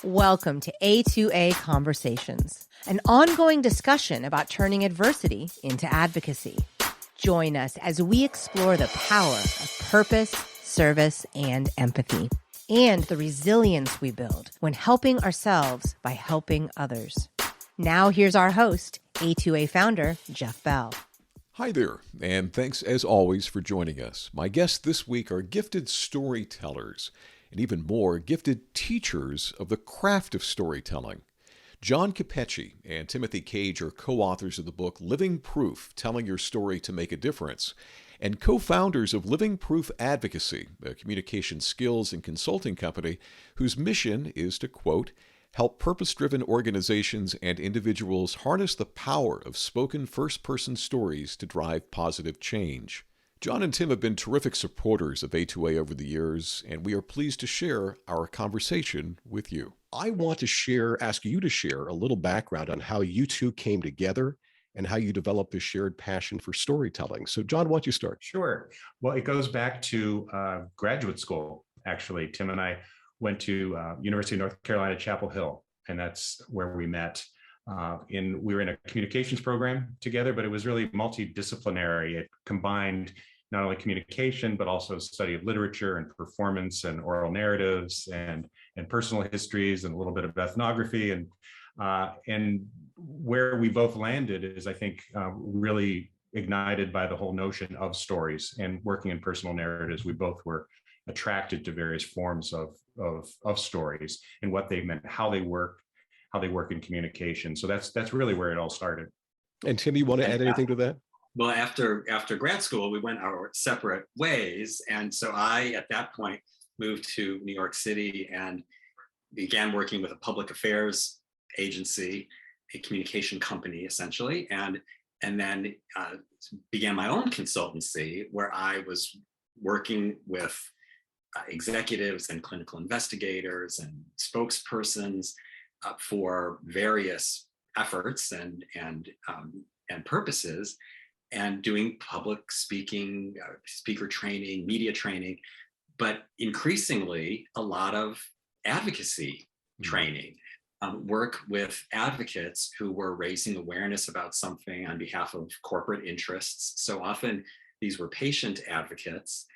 Welcome to A2A Conversations, an ongoing discussion about turning adversity into advocacy. Join us as we explore the power of purpose, service, and empathy, and the resilience we build when helping ourselves by helping others. Now here's our host, A2A Founder Jeff Bell. Hi there, and thanks as always for joining us. My guests this week are gifted storytellers, and even more, gifted teachers of the craft of storytelling. John Capecci and Timothy Cage are co-authors of the book Living Proof, Telling Your Story to Make a Difference, and co-founders of Living Proof Advocacy, a communication skills and consulting company whose mission is to, quote, help purpose-driven organizations and individuals harness the power of spoken first-person stories to drive positive change. John and Tim have been terrific supporters of A2A over the years, and we are pleased to share our conversation with you. I want to ask you to share a little background on how you two came together and how you developed a shared passion for storytelling. So John, why don't you start? Sure. Well, it goes back to graduate school, actually. Tim and I went to University of North Carolina, Chapel Hill, and that's where we met. We were in a communications program together, but it was really multidisciplinary. It combined not only communication, but also study of literature and performance and oral narratives and personal histories and a little bit of ethnography. And where we both landed is, I think, really ignited by the whole notion of stories and working in personal narratives. We both were attracted to various forms of stories and what they meant, how they work in communication. So that's really where it all started. And Tim, you want to add anything to that? Well, after grad school, we went our separate ways. And so I, at that point, moved to New York City and began working with a public affairs agency, a communication company, essentially, and then began my own consultancy where I was working with executives and clinical investigators and spokespersons for various efforts and purposes, and doing public speaking, speaker training, media training, but increasingly a lot of advocacy training, work with advocates who were raising awareness about something on behalf of corporate interests. So often these were patient advocates.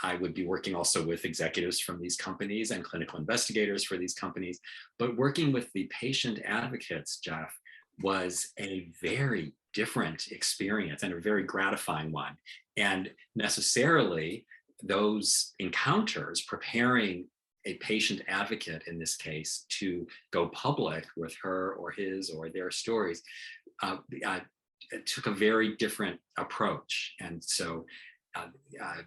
I would be working also with executives from these companies and clinical investigators for these companies, but working with the patient advocates, Jeff, was a very different experience and a very gratifying one. And necessarily those encounters, preparing a patient advocate in this case to go public with her or his or their stories, it took a very different approach. And so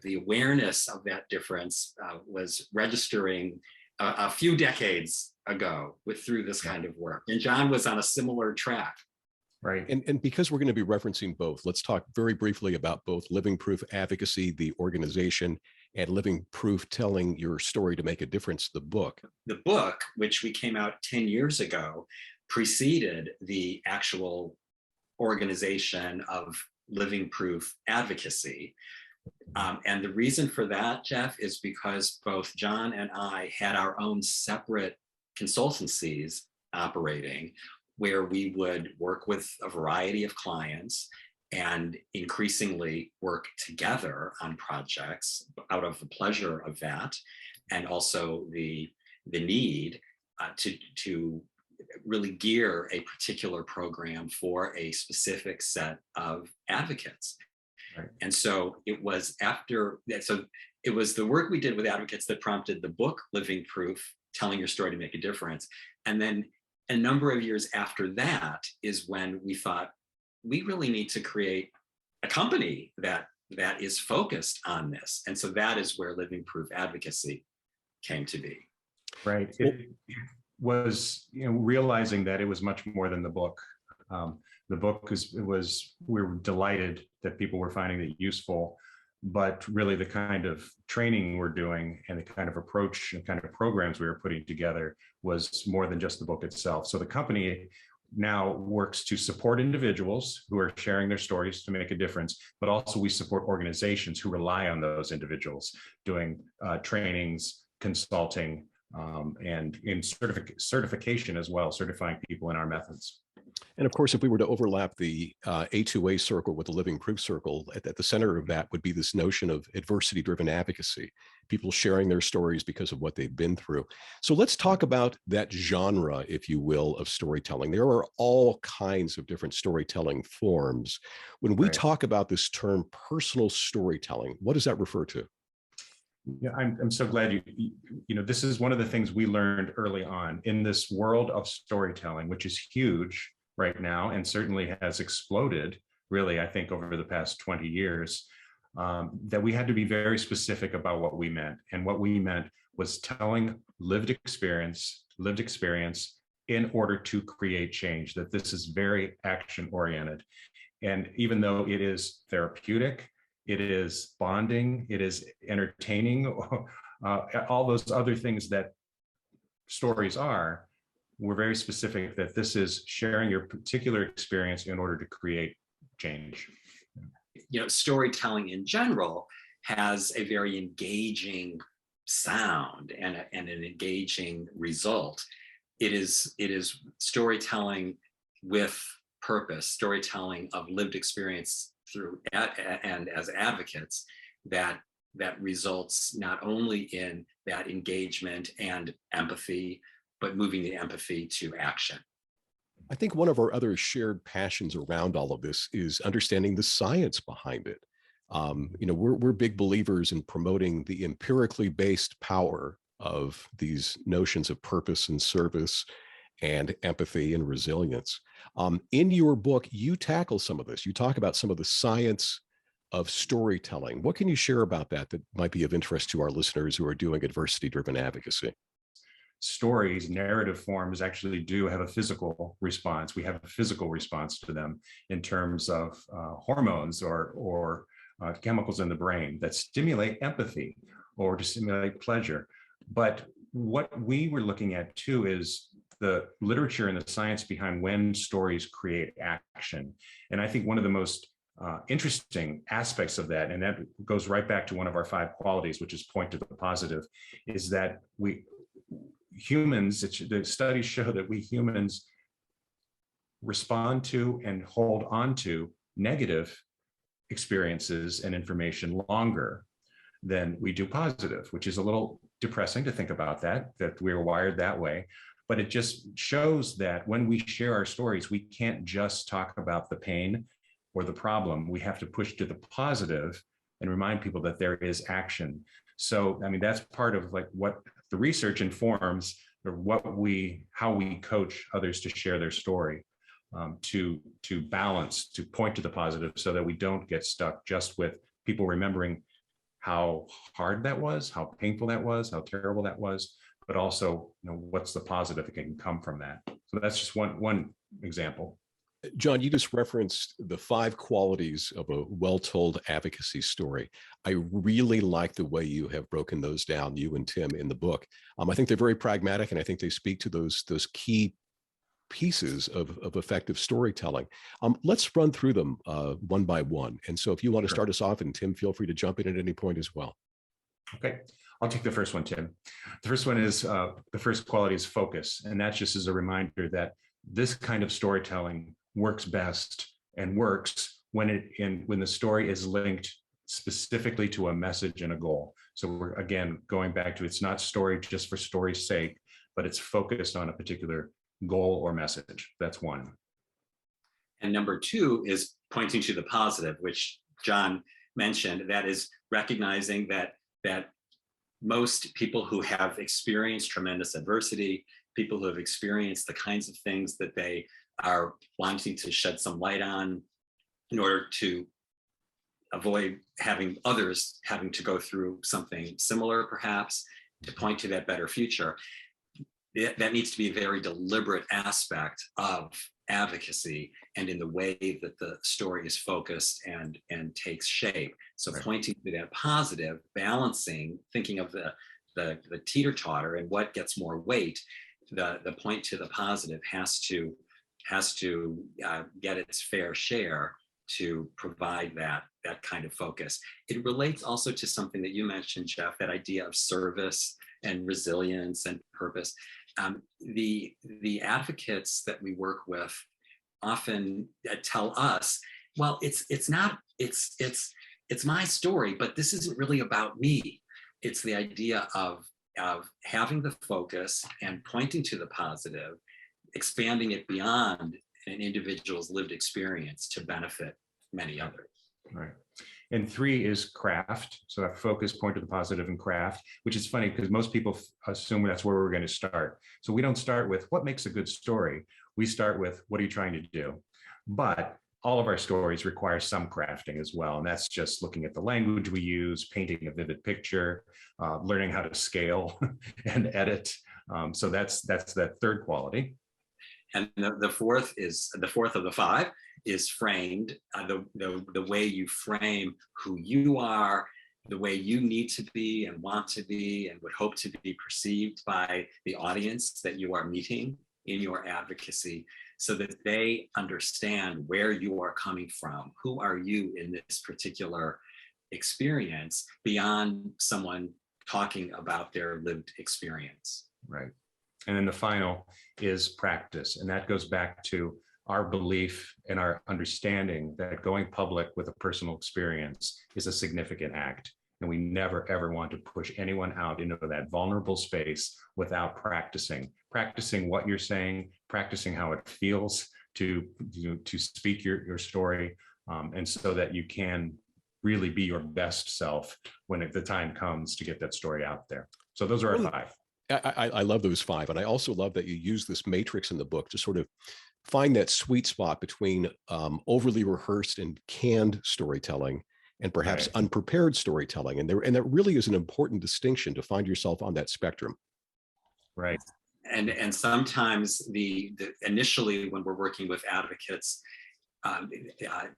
the awareness of that difference was registering a few decades ago through this kind of work. And John was on a similar track. Right. And because we're going to be referencing both, let's talk very briefly about both Living Proof Advocacy, the organization, and Living Proof Telling Your Story to Make a Difference, the book. The book, which we came out 10 years ago, preceded the actual organization of Living Proof Advocacy. And the reason for that, Jeff, is because both John and I had our own separate consultancies operating, where we would work with a variety of clients and increasingly work together on projects out of the pleasure of that, and also the need to really gear a particular program for a specific set of advocates. Right. And so it was it was the work we did with advocates that prompted the book Living Proof, Telling Your Story to Make a Difference. And then a number of years after that is when we thought we really need to create a company that is focused on this. And so that is where Living Proof Advocacy came to be. Right. It was, realizing that it was much more than the book. The book we were delighted that people were finding it useful, but really the kind of training we're doing and the kind of approach and kind of programs we were putting together was more than just the book itself. So the company now works to support individuals who are sharing their stories to make a difference, but also we support organizations who rely on those individuals doing trainings, consulting, and in certification as well, certifying people in our methods. And of course, if we were to overlap the A2A circle with the Living Proof circle, at the center of that would be this notion of adversity-driven advocacy, people sharing their stories because of what they've been through. So let's talk about that genre, if you will, of storytelling. There are all kinds of different storytelling forms. When we talk about this term personal storytelling, what does that refer to? Yeah, I'm so glad this is one of the things we learned early on in this world of storytelling, which is huge right now and certainly has exploded, really, I think, over the past 20 years, that we had to be very specific about what we meant. And what we meant was telling lived experience in order to create change, that this is very action-oriented. And even though it is therapeutic, it is bonding, it is entertaining, all those other things that stories are, we're very specific that this is sharing your particular experience in order to create change. Storytelling in general has a very engaging sound and an engaging result. It is storytelling with purpose, storytelling of lived experience through and as advocates that results not only in that engagement and empathy, but moving the empathy to action. I think one of our other shared passions around all of this is understanding the science behind it. We're big believers in promoting the empirically based power of these notions of purpose and service and empathy and resilience. In your book, you tackle some of this. You talk about some of the science of storytelling. What can you share about that might be of interest to our listeners who are doing adversity-driven advocacy? Stories, narrative forms actually do have a physical response. We have a physical response to them in terms of hormones or chemicals in the brain that stimulate empathy or to stimulate pleasure. But what we were looking at too is the literature and the science behind when stories create action. And I think one of the most interesting aspects of that, and that goes right back to one of our 5 qualities, which is point to the positive, is that the studies show that we humans respond to and hold on to negative experiences and information longer than we do positive, which is a little depressing to think about that we're wired that way. But it just shows that when we share our stories, we can't just talk about the pain or the problem. We have to push to the positive and remind people that there is action. So, that's part of what the research informs, or how we coach others to share their story, to balance, to point to the positive, so that we don't get stuck just with people remembering how hard that was, how painful that was, how terrible that was, but also, what's the positive that can come from that. So that's just one example. John, you just referenced the 5 qualities of a well-told advocacy story. I really like the way you have broken those down, you and Tim, in the book. I think they're very pragmatic, and I think they speak to those key pieces of effective storytelling. Let's run through them one by one. And so if you want to start us off, and Tim, feel free to jump in at any point as well. Okay, I'll take the first one, Tim. The first one is, the first quality is focus. And that's just as a reminder that this kind of storytelling works best and works when the story is linked specifically to a message and a goal. So we're, again, going back to, it's not story just for story's sake, but it's focused on a particular goal or message. That's one. And number 2 is pointing to the positive, which John mentioned. That is recognizing that most people who have experienced tremendous adversity, people who have experienced the kinds of things that they are wanting to shed some light on in order to avoid having others having to go through something similar, perhaps, to point to that better future. That needs to be a very deliberate aspect of advocacy and in the way that the story is focused and takes shape. So pointing to that positive, balancing, thinking of the teeter-totter and what gets more weight, the point to the positive has to get its fair share to provide that kind of focus. It relates also to something that you mentioned, Jeff, that idea of service and resilience and purpose. The advocates that we work with often tell us, well, it's my story, but this isn't really about me. It's the idea of having the focus and pointing to the positive, expanding it beyond an individual's lived experience to benefit many others. Right. And 3 is craft. So that focus, point to the positive, and craft, which is funny because most people assume that's where we're going to start. So we don't start with what makes a good story. We start with what are you trying to do? But all of our stories require some crafting as well. And that's just looking at the language we use, painting a vivid picture, learning how to scale and edit. So that's that third quality. And the fourth of the 5 is framed, the way you frame who you are, the way you need to be and want to be and would hope to be perceived by the audience that you are meeting in your advocacy, so that they understand where you are coming from. Who are you in this particular experience beyond someone talking about their lived experience? Right. And then the final is practice. And that goes back to our belief and our understanding that going public with a personal experience is a significant act. And we never, ever want to push anyone out into that vulnerable space without practicing what you're saying, practicing how it feels to speak your story, and so that you can really be your best self when the time comes to get that story out there. So those are our 5. I love those 5. And I also love that you use this matrix in the book to sort of find that sweet spot between overly rehearsed and canned storytelling and perhaps unprepared storytelling. And that really is an important distinction, to find yourself on that spectrum. Right. And sometimes the initially when we're working with advocates,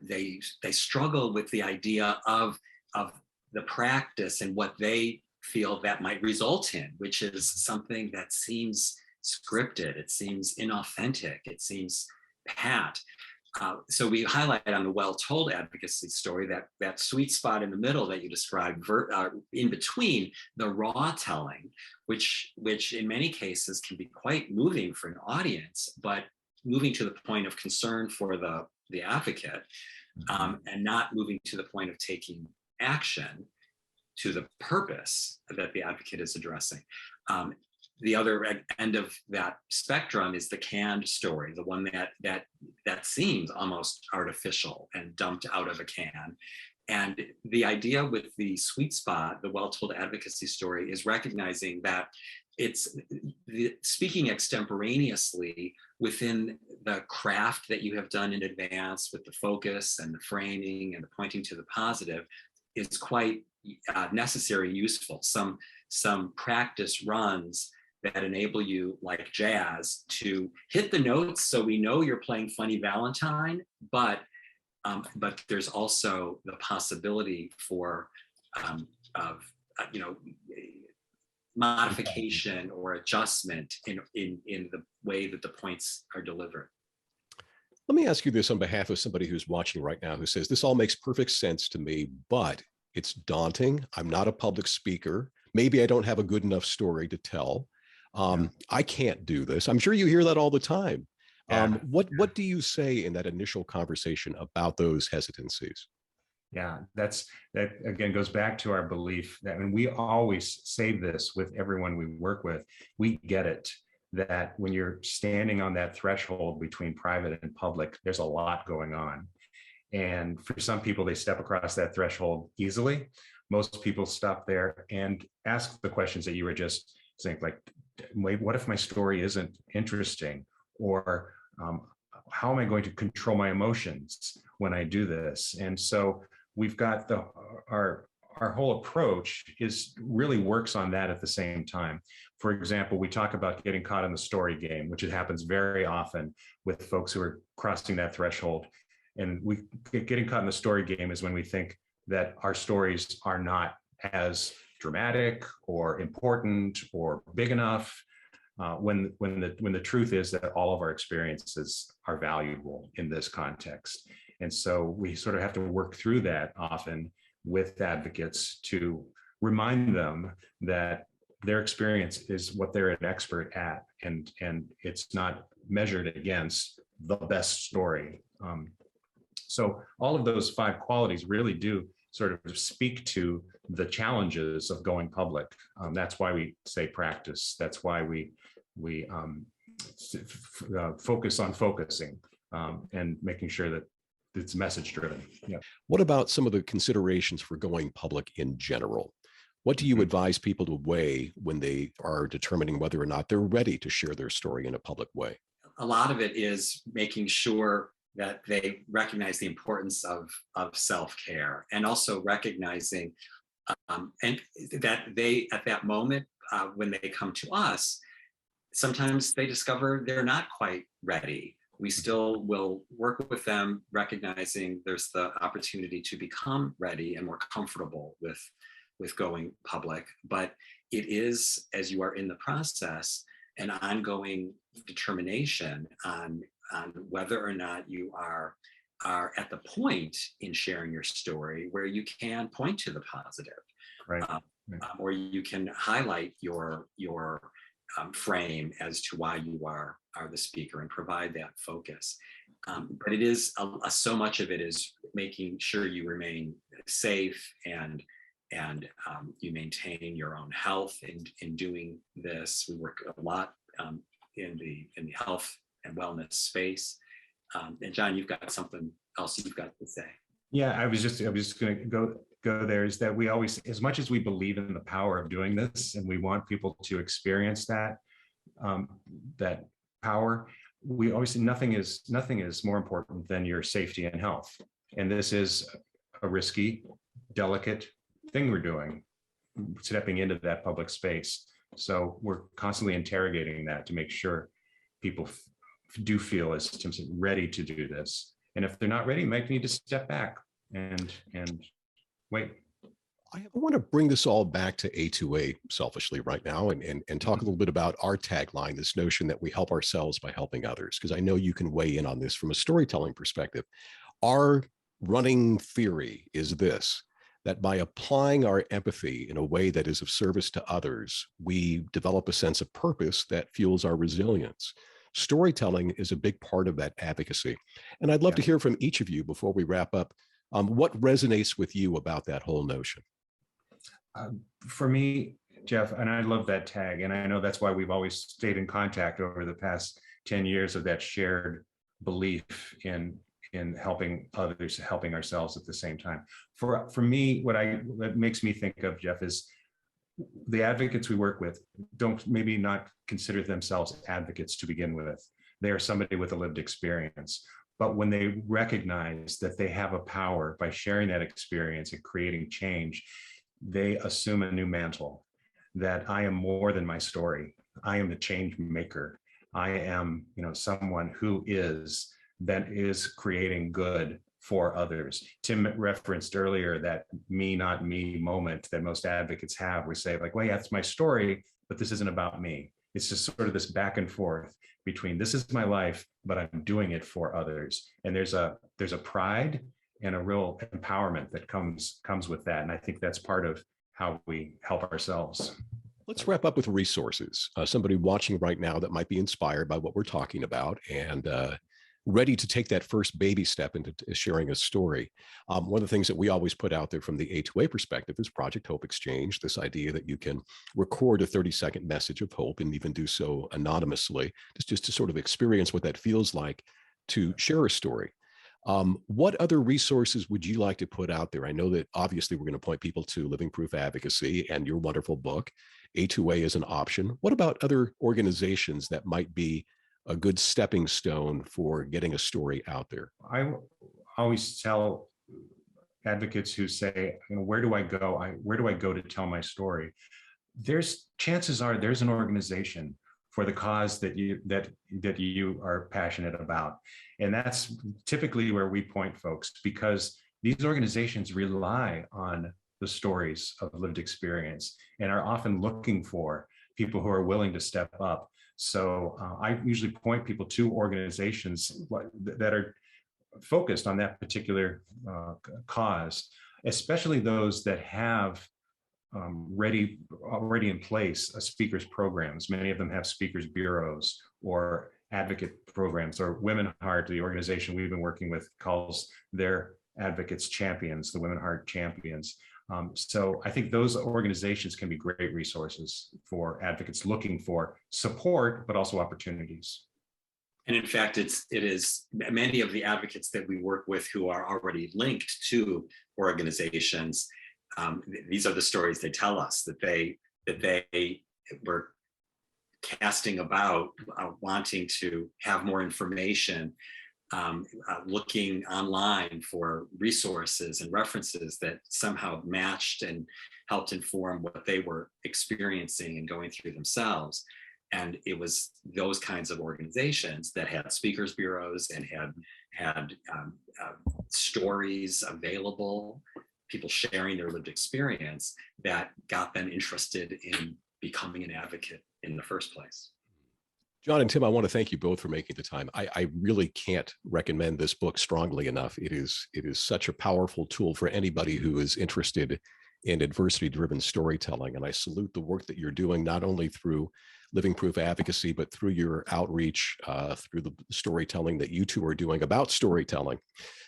they struggle with the idea of the practice and what they feel that might result in, which is something that seems scripted, it seems inauthentic, it seems pat. So we highlight on the WellTold advocacy story that sweet spot in the middle that you described, in between the raw telling, which in many cases can be quite moving for an audience, but moving to the point of concern for the advocate, and not moving to the point of taking action to the purpose that the advocate is addressing. The other end of that spectrum is the canned story, the one that seems almost artificial and dumped out of a can. And the idea with the sweet spot, the WellTold advocacy story, is recognizing that it's speaking extemporaneously within the craft that you have done in advance, with the focus and the framing and the pointing to the positive, is quite necessary and useful. Some practice runs that enable you, like jazz, to hit the notes so we know you're playing Funny Valentine, but there's also the possibility for modification or adjustment in the way that the points are delivered. Let me ask you this on behalf of somebody who's watching right now, who says, this all makes perfect sense to me, but it's daunting. I'm not a public speaker. Maybe I don't have a good enough story to tell. I can't do this. I'm sure you hear that all the time. What do you say in that initial conversation about those hesitancies? Yeah, that again goes back to our belief that, and we always say this with everyone we work with, we get it, that when you're standing on that threshold between private and public, there's a lot going on. And for some people, they step across that threshold easily. Most people stop there and ask the questions that you were just saying, like, wait, what if my story isn't interesting? Or how am I going to control my emotions when I do this? And so we've got our whole approach really works on that at the same time. For example, we talk about getting caught in the story game, which it happens very often with folks who are crossing that threshold. And getting caught in the story game is when we think that our stories are not as dramatic or important or big enough, when the truth is that all of our experiences are valuable in this context. And so we sort of have to work through that often with advocates to remind them that their experience is what they're an expert at, and it's not measured against the best story. So all of those 5 qualities really do sort of speak to the challenges of going public. That's why we say practice. That's why we focus on focusing, and making sure that it's message driven. Yeah. What about some of the considerations for going public in general? What do you advise people to weigh when they are determining whether or not they're ready to share their story in a public way? A lot of it is making sure that they recognize the importance of self-care, and also recognizing and that they, at that moment, when they come to us, sometimes they discover they're not quite ready. We still will work with them, recognizing there's the opportunity to become ready and more comfortable with going public. But it is, as you are in the process, an ongoing determination on whether or not you are at the point in sharing your story where you can point to the positive, Right. Or you can highlight your frame as to why you are the speaker and provide that focus. But it is so much of it is making sure you remain safe and you maintain your own health in doing this. We work a lot in the health and wellness space. And John, you've got something else you've got to say. Yeah, I was just going to go there, is that we always, as much as we believe in the power of doing this and we want people to experience that power, we always say nothing is more important than your safety and health. And this is a risky, delicate thing we're doing, stepping into that public space. So we're constantly interrogating that to make sure people do feel, as Tim said, ready to do this. And if they're not ready, might need to step back and wait. I want to bring this all back to A2A selfishly right now and talk a little bit about our tagline, this notion that we help ourselves by helping others, because I know you can weigh in on this from a storytelling perspective. Our running theory is this, that by applying our empathy in a way that is of service to others, we develop a sense of purpose that fuels our resilience. Storytelling is a big part of that advocacy. And I'd love to hear from each of you before we wrap up. What resonates with you about that whole notion? For me, Jeff, and I love that tag, and I know that's why we've always stayed in contact over the past 10 years of that shared belief in helping others, helping ourselves at the same time. For me, what makes me think of, Jeff, is the advocates we work with don't maybe not consider themselves advocates to begin with. They are somebody with a lived experience. But when they recognize that they have a power by sharing that experience and creating change, they assume a new mantle, that I am more than my story. I am the change maker. I am, someone who is creating good for others. Tim referenced earlier that me, not me moment that most advocates have. We say like, well, yeah, it's my story, but this isn't about me. It's just sort of this back and forth between this is my life, but I'm doing it for others. And there's a pride and a real empowerment that comes with that. And I think that's part of how we help ourselves. Let's wrap up with resources. Somebody watching right now that might be inspired by what we're talking about and ready to take that first baby step into sharing a story. One of the things that we always put out there from the A2A perspective is Project Hope Exchange, this idea that you can record a 30-second message of hope and even do so anonymously, just to sort of experience what that feels like to share a story. What other resources would you like to put out there? I know that obviously we're going to point people to Living Proof Advocacy and your wonderful book. A2A is an option. What about other organizations that might be a good stepping stone for getting a story out there? I always tell advocates who say, where do I go? Where do I go to tell my story? Chances are there's an organization for the cause that you are passionate about. And that's typically where we point folks, because these organizations rely on the stories of lived experience and are often looking for people who are willing to step up. So I usually point people to organizations that are focused on that particular cause, especially those that have already in place speakers programs. Many of them have speakers bureaus or advocate programs, or Women Heart, the organization we've been working with, calls their advocates champions, the Women Heart Champions. So I think those organizations can be great resources for advocates looking for support, but also opportunities. And in fact, it is many of the advocates that we work with who are already linked to organizations. These are the stories they tell us, that they were casting about, wanting to have more information, looking online for resources and references that somehow matched and helped inform what they were experiencing and going through themselves. And it was those kinds of organizations that had speakers bureaus and had stories available, people sharing their lived experience, that got them interested in becoming an advocate in the first place. John and Tim, I want to thank you both for making the time. I really can't recommend this book strongly enough. It is such a powerful tool for anybody who is interested in adversity-driven storytelling. And I salute the work that you're doing, not only through Living Proof Advocacy, but through your outreach, through the storytelling that you two are doing about storytelling.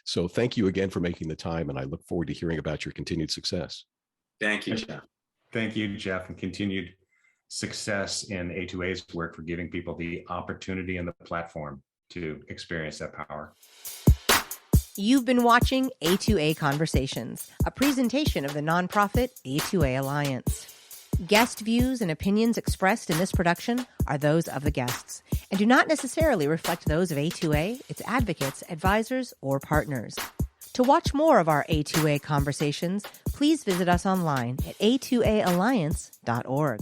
So thank you again for making the time, and I look forward to hearing about your continued success. Thank you, Jeff. Thank you, Jeff, and continued success in A2A's work for giving people the opportunity and the platform to experience that power. You've been watching A2A Conversations, a presentation of the nonprofit A2A Alliance. Guest views and opinions expressed in this production are those of the guests and do not necessarily reflect those of A2A, its advocates, advisors, or partners. To watch more of our A2A Conversations, please visit us online at a2aalliance.org.